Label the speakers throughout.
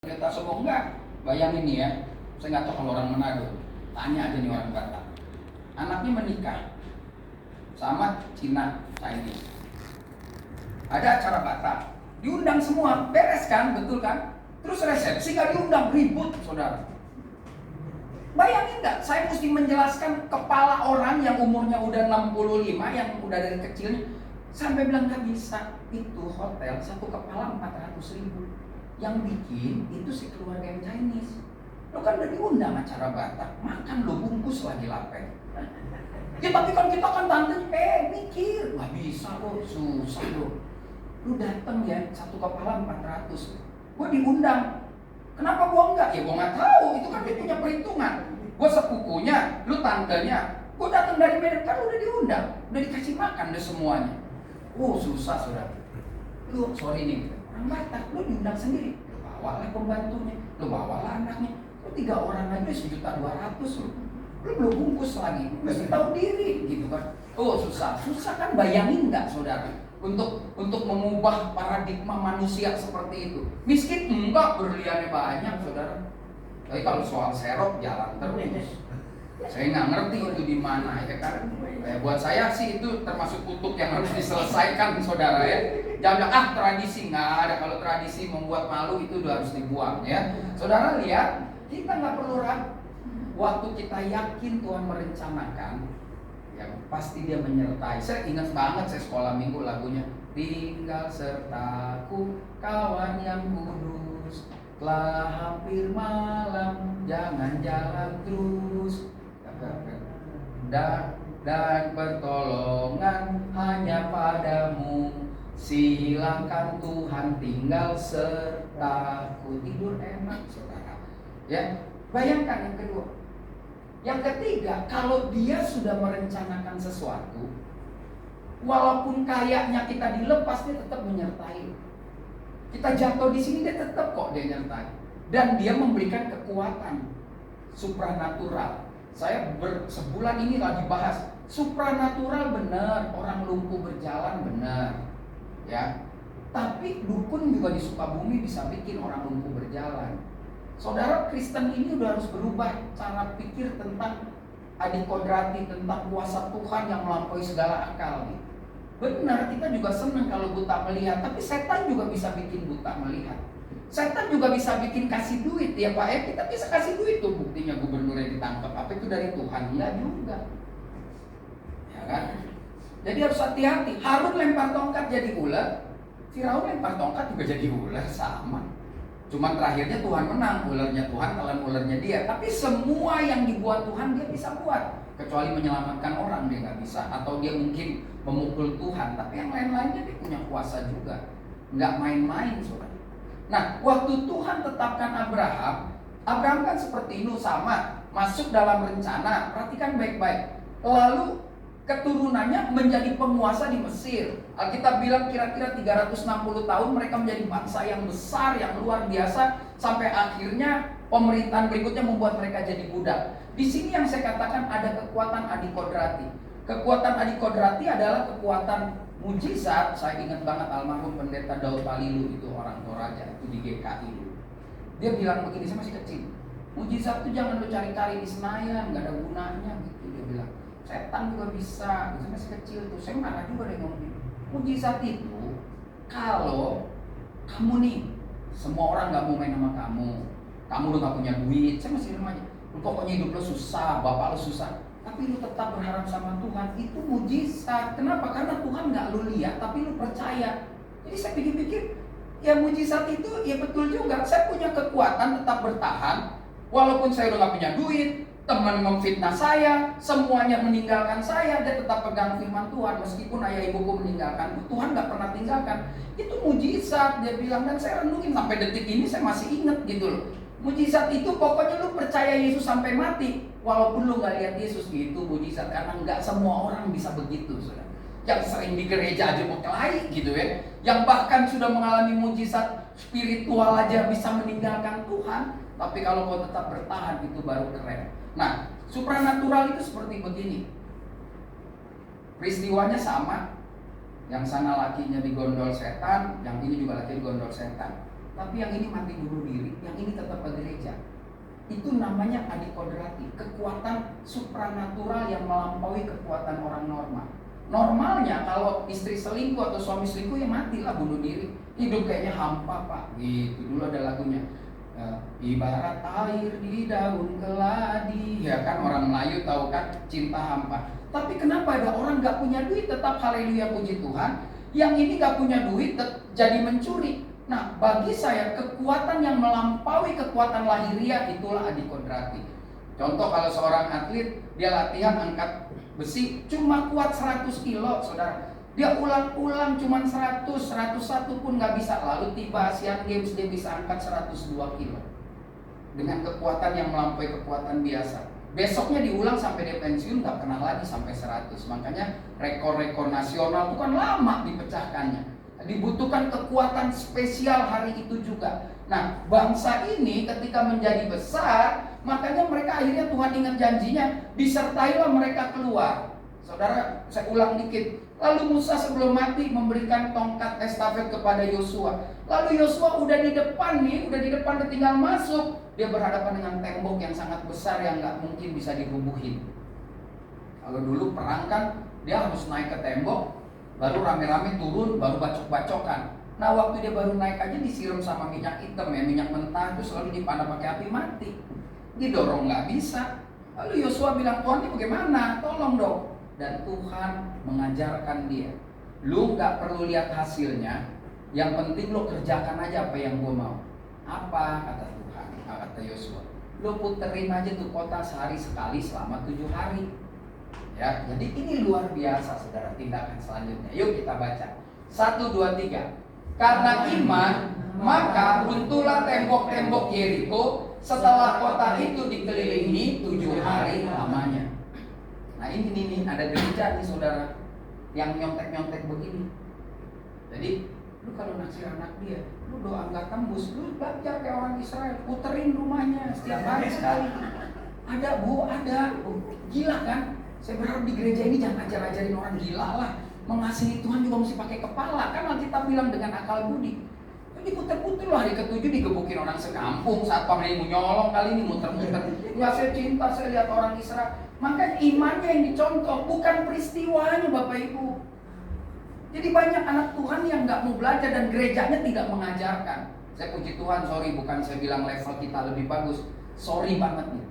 Speaker 1: Kita semua enggak. Bayangin nih ya, saya nggak tahu kalau orang Manado, tanya aja nih orang Batak. Anaknya menikah sama Cina, Chinese. Ada acara Batak, diundang semua, beres kan, betul kan? Terus resepsi nggak diundang, ribut saudara. Bayangin nggak, saya mesti menjelaskan kepala orang yang umurnya udah 65, yang udah dari kecilnya, sampai bilang nggak bisa. Itu hotel satu kepala 400.000. Yang bikin itu si keluarga yang Chinese. Lo kan udah diundang acara Batak, makan lo bungkus lagi lapar. Ya tapi kan kita kan tante, mikir, nggak bisa lo, susah lo. Lu dateng ya, satu kepala 400. Gue diundang. Kenapa gue enggak? Ya gue nggak tahu, itu kan dia punya perhitungan. Gue sepupunya, lu tantenya. Gue datang dari Medan, kan udah diundang, udah dikasih makan deh semuanya. Susah saudara. Lu sorry nih, orang Batak, lu diundang sendiri. Lu bawalah pembantunya, lu bawalah anaknya. Lu 3 orang aja 1.200.000 lu. Lu belum bungkus lagi, lu mesti tahu diri gitu kan. Susah kan, bayangin nggak saudara? Untuk mengubah paradigma manusia seperti itu. Miskin enggak, berliannya banyak saudara. Tapi kalau soal serok jalan terus. Saya nggak ngerti itu di mana ya kan. Buat saya sih itu termasuk kutuk yang harus diselesaikan saudara ya. Jangan bilang tradisi, nggak ada. Kalau tradisi membuat malu itu udah harus dibuang ya. Saudara lihat, kita nggak perlu ragu. Waktu kita yakin Tuhan merencanakan, ya pasti dia menyertai. Saya ingat banget saya sekolah minggu lagunya, tinggal sertaku kawan yang kudus, telah hampir malam jangan jalan terus, dan pertolongan hanya padamu, silakan Tuhan tinggal sertaku. Tidur enak saudara ya. Bayangkan yang kedua. Yang ketiga, kalau dia sudah merencanakan sesuatu, walaupun kayaknya kita dilepas, dia tetap menyertai. Kita jatuh di sini, dia tetap kok dia nyertai. Dan dia memberikan kekuatan supranatural. Saya sebulan ini lagi bahas supranatural benar, orang lumpuh berjalan benar, ya. Tapi dukun juga di Sukabumi bisa bikin orang lumpuh berjalan. Saudara, Kristen ini udah harus berubah cara pikir tentang adikodrati, tentang kuasa Tuhan yang melampaui segala akal nih. Benar, kita juga senang kalau buta melihat, tapi setan juga bisa bikin buta melihat. Setan juga bisa bikin kasih duit ya Pak ya. Kita bisa kasih duit tuh, buktinya gubernurnya ditangkap. Apa itu dari Tuhan? Ya juga. Ya kan? Jadi harus hati-hati. Harun lempar tongkat jadi ular, Firaun lempar tongkat juga jadi ular, sama. Cuma terakhirnya Tuhan menang, ularnya Tuhan, telan ularnya dia. Tapi semua yang dibuat Tuhan dia bisa buat, kecuali menyelamatkan orang dia nggak bisa, atau dia mungkin memukul Tuhan. Tapi yang lain-lainnya dia punya kuasa juga, nggak main-main saudara. Nah, waktu Tuhan tetapkan Abraham kan seperti itu sama, masuk dalam rencana. Perhatikan baik-baik. Lalu keturunannya menjadi penguasa di Mesir. Alkitab bilang kira-kira 360 tahun mereka menjadi bangsa yang besar, yang luar biasa, sampai akhirnya pemerintahan berikutnya membuat mereka jadi budak. Di sini yang saya katakan ada kekuatan adikodrati. Kekuatan adikodrati adalah kekuatan mujizat. Saya ingat banget almarhum pendeta Daud Palilu, itu orang Toraja, itu di GKI dulu. Dia bilang begini, saya masih kecil, mujizat itu jangan lo cari-cari di Senayan, nggak ada gunanya gitu. Dia bilang setan juga bisa. Saya masih kecil tuh, saya marah juga deh ngomongin. Mujizat itu kalau kamu nih, semua orang nggak mau main sama kamu udah nggak punya duit, saya masih remaja, pokoknya hidup lo susah, bapak lo susah, tapi lo tetap berharap sama Tuhan, itu mujizat. Kenapa? Karena Tuhan nggak lo lihat, tapi lo percaya. Jadi saya pikir-pikir, ya mujizat itu ya betul juga. Saya punya kekuatan tetap bertahan, walaupun saya udah nggak punya duit, teman memfitnah saya, semuanya meninggalkan saya, dia tetap pegang firman Tuhan. Meskipun ayah ibuku meninggalkan, Tuhan gak pernah tinggalkan. Itu mujizat, dia bilang. Dan saya renungin sampai detik ini saya masih ingat gitu loh. Mujizat itu pokoknya lu percaya Yesus sampai mati, walaupun lu gak lihat Yesus, gitu mujizat. Karena gak semua orang bisa begitu saudara. Yang sering di gereja aja mau kelahi gitu ya, yang bahkan sudah mengalami mujizat spiritual aja bisa meninggalkan Tuhan. Tapi kalau kau tetap bertahan, itu baru keren. Nah, supranatural itu seperti begini. Peristiwanya sama. Yang sana lakinya digondol setan, yang ini juga laki digondol setan. tapi yang ini mati bunuh diri, yang ini tetap ke gereja. Itu namanya adikodrati, kekuatan supranatural yang melampaui kekuatan orang normal. Normalnya kalau istri selingkuh atau suami selingkuh ya matilah, bunuh diri. Hidup kayaknya hampa pak, gitu. Dulu ada lagunya, ibarat air di daun keladi, ya kan, orang Melayu tahu kan, cinta hampa. Tapi kenapa ada orang gak punya duit tetap haleluya puji Tuhan, yang ini gak punya duit jadi mencuri. Nah, bagi saya kekuatan yang melampaui kekuatan lahiriah itulah adikodrati. Contoh kalau seorang atlet, dia latihan angkat besi cuma kuat 100 kilo, saudara. Dia ulang-ulang cuma 100, 101 pun gak bisa. Lalu tiba Asian Games dia bisa angkat 102 kilo dengan kekuatan yang melampaui kekuatan biasa. Besoknya diulang sampai dia pensiun gak pernah lagi sampai 100. Makanya rekor-rekor nasional itu kan lama dipecahkannya. Dibutuhkan kekuatan spesial hari itu juga. Nah, bangsa ini ketika menjadi besar, makanya mereka akhirnya Tuhan ingat janjinya, disertailah mereka keluar. Saudara, saya ulang dikit. Lalu Musa sebelum mati memberikan tongkat estafet kepada Yosua. Lalu Yosua udah di depan nih, udah di depan, tinggal masuk. Dia berhadapan dengan tembok yang sangat besar yang gak mungkin bisa dirubuhin. Kalau dulu perang kan, dia harus naik ke tembok, baru rame-rame turun, baru bacok-bacokan. Nah, waktu dia baru naik aja disiram sama minyak hitam ya, minyak mentah, terus lalu dipanah pakai api mati. Didorong nggak bisa. Lalu Yosua bilang, Tuhan ini bagaimana? Tolong dong. Dan Tuhan mengajarkan dia, lu nggak perlu lihat hasilnya, yang penting lu kerjakan aja apa yang gua mau. Apa kata Tuhan? Kata Yosua, lu puterin aja tuh kota sehari sekali selama 7 hari. Ya, jadi ini luar biasa saudara tindakan selanjutnya. Yuk kita baca 1, 2, 3. Karena iman maka runtuhlah tembok-tembok Yeriko setelah kota itu dikelilingi 7 hari lamanya. Nah ini nih ada gereja nih saudara yang nyontek-nyontek begini. Jadi lu kalau naksir anak dia, lu doa nggak tembus, lu belajar kayak orang Israel, puterin rumahnya setiap hari sekali. Ada bu, ada. Gila kan? Saya berharap di gereja ini jangan ajar-ajarin orang gila lah. Mengasihi Tuhan juga mesti pakai kepala. Kan Alkitab bilang dengan akal budi. Jadi puter-puter lah, hari ke-7 digebukin orang sekampung. Saat pamri mau nyolong kali ini muter-muter. Ya saya cinta, saya lihat orang Israel. Maka imannya yang dicontoh, bukan peristiwanya Bapak Ibu. Jadi banyak anak Tuhan yang gak mau belajar dan gerejanya tidak mengajarkan. Saya puji Tuhan, sorry bukan saya bilang level kita lebih bagus. Sorry banget nih.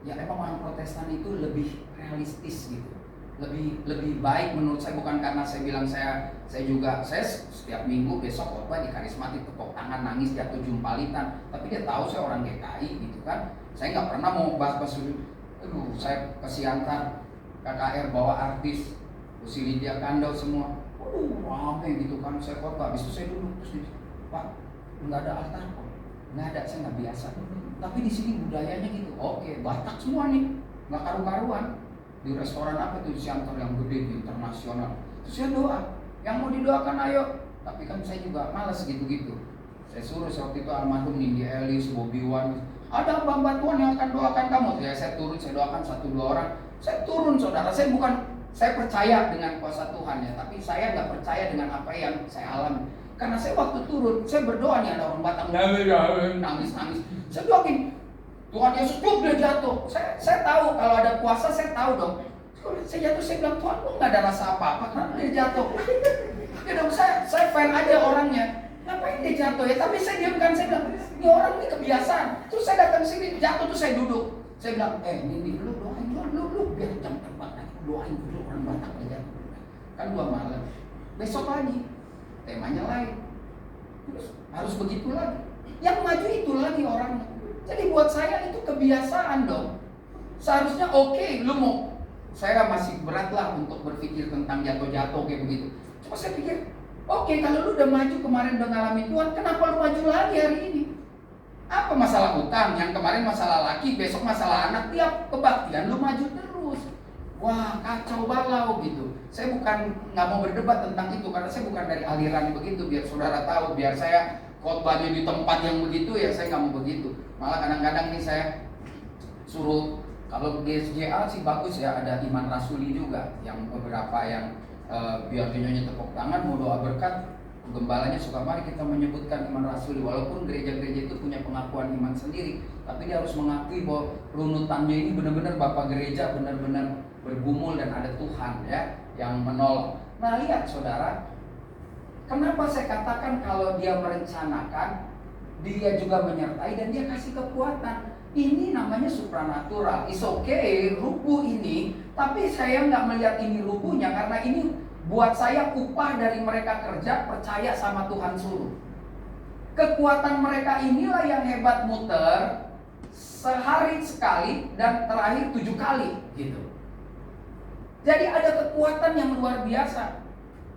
Speaker 1: Ya emang orang Protestan itu lebih realistis gitu, lebih baik menurut saya. Bukan karena saya bilang saya setiap minggu besok khotbah di karismatik tepuk tangan nangis jatuh jumpalitan, tapi dia tahu saya orang GKI gitu kan. Saya nggak pernah mau bahas-bahas aduh saya kesiantar KKR bawa artis si Lydia Kandau semua, rame gitu kan. Saya khotbah habis itu saya duduk terus Pak nggak ada altar kok, nggak ada, saya nggak biasa. Tapi di sini budayanya gitu. Oke, Batak semua nih, nggak karu-karuan. Di restoran apa tuh di Siantar yang gede di internasional. Terus saya doa, yang mau didoakan ayo. Tapi kan saya juga malas gitu-gitu. Saya suruh waktu itu almarhum Nindi Elis, Bobby Wan, ada hamba Tuhan yang akan doakan kamu. Ya saya turun, saya doakan 1-2 orang. Saya turun saudara, saya percaya dengan kuasa Tuhan ya, tapi saya nggak percaya dengan apa yang saya alami. Karena saya waktu turun, saya berdoa nih, ada orang Batak nangis. Saya doain, Tuhan Yesus dia jatuh. Saya tahu kalau ada kuasa, saya tahu dong. Saya jatuh, saya bilang Tuhan kok nggak ada rasa apa-apa, kenapa dia jatuh? Ya dong, saya fan aja orangnya. Ngapain dia jatuh ya? Tapi saya diamkan, saya bilang ini orang ini kebiasaan. Terus saya datang sini, jatuh tuh saya duduk. Saya bilang, ini lu doain, lu biar jam terbang, doain dulu orang Batak aja. Kan 2 malam. Besok lagi. Temanya lain. Terus harus begitu lagi. Yang maju itu lagi orangnya. Jadi buat saya itu kebiasaan dong. Seharusnya oke, lu mau. Saya masih berat lah untuk berpikir tentang jatuh-jatuh kayak begitu. Cuma saya pikir, oke, kalau lu udah maju kemarin udah ngalamin Tuhan, kenapa lu maju lagi hari ini? Apa masalah utang? Yang kemarin masalah laki, besok masalah anak. Tiap kebaktian lu maju terus. Wah, kacau balau gitu. Saya bukan nggak mau berdebat tentang itu karena saya bukan dari aliran begitu. Biar saudara tahu, biar saya khotbahnya di tempat yang begitu ya saya nggak mau begitu. Malah kadang-kadang nih saya suruh, kalau GSJA sih bagus ya, ada iman rasuli juga yang beberapa yang biar nyonya tepuk tangan mau doa berkat, Gembalanya suka mari kita menyebutkan iman rasuli, walaupun gereja-gereja itu punya pengakuan iman sendiri, tapi dia harus mengakui bahwa runutannya ini benar-benar Bapak gereja benar-benar bergumul dan ada Tuhan ya yang menolong. Nah lihat saudara, kenapa saya katakan kalau dia merencanakan, dia juga menyertai dan dia kasih kekuatan. Ini namanya supranatural. It's okay, rubuh ini, tapi saya nggak melihat ini rubuhnya karena ini buat saya upah dari mereka kerja percaya sama Tuhan suruh. Kekuatan mereka inilah yang hebat, muter sehari sekali dan terakhir 7 kali gitu. Jadi ada kekuatan yang luar biasa.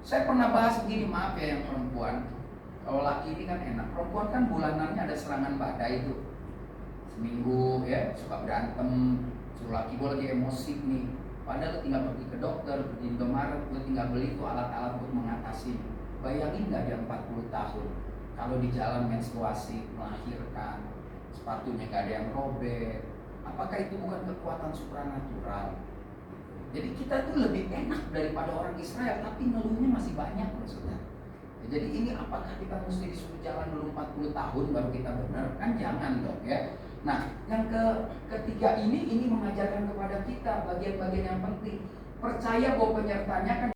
Speaker 1: Saya pernah bahas begini, maaf ya yang perempuan. Kalau laki ini kan enak, perempuan kan bulanannya ada serangan badai itu. Seminggu ya suka berantem, suruh laki gue lagi emosi nih. Padahal lo tinggal pergi ke dokter, pergi ke Indomaret, lo tinggal beli tuh alat-alat buat mengatasi. Bayangin gak dia 40 tahun kalau di jalan menstruasi, melahirkan, sepatunya gak ada yang robek. Apakah itu bukan kekuatan supranatural? Jadi kita tuh lebih enak daripada orang Israel, tapi ngeluhnya masih banyak loh saudara. Jadi ini apakah kita mesti disuruh jalan dulu 40 tahun baru kita benar? Kan jangan dong ya. Nah, yang ketiga ini mengajarkan kepada kita bagian-bagian yang penting. Percaya bahwa penyertanya kan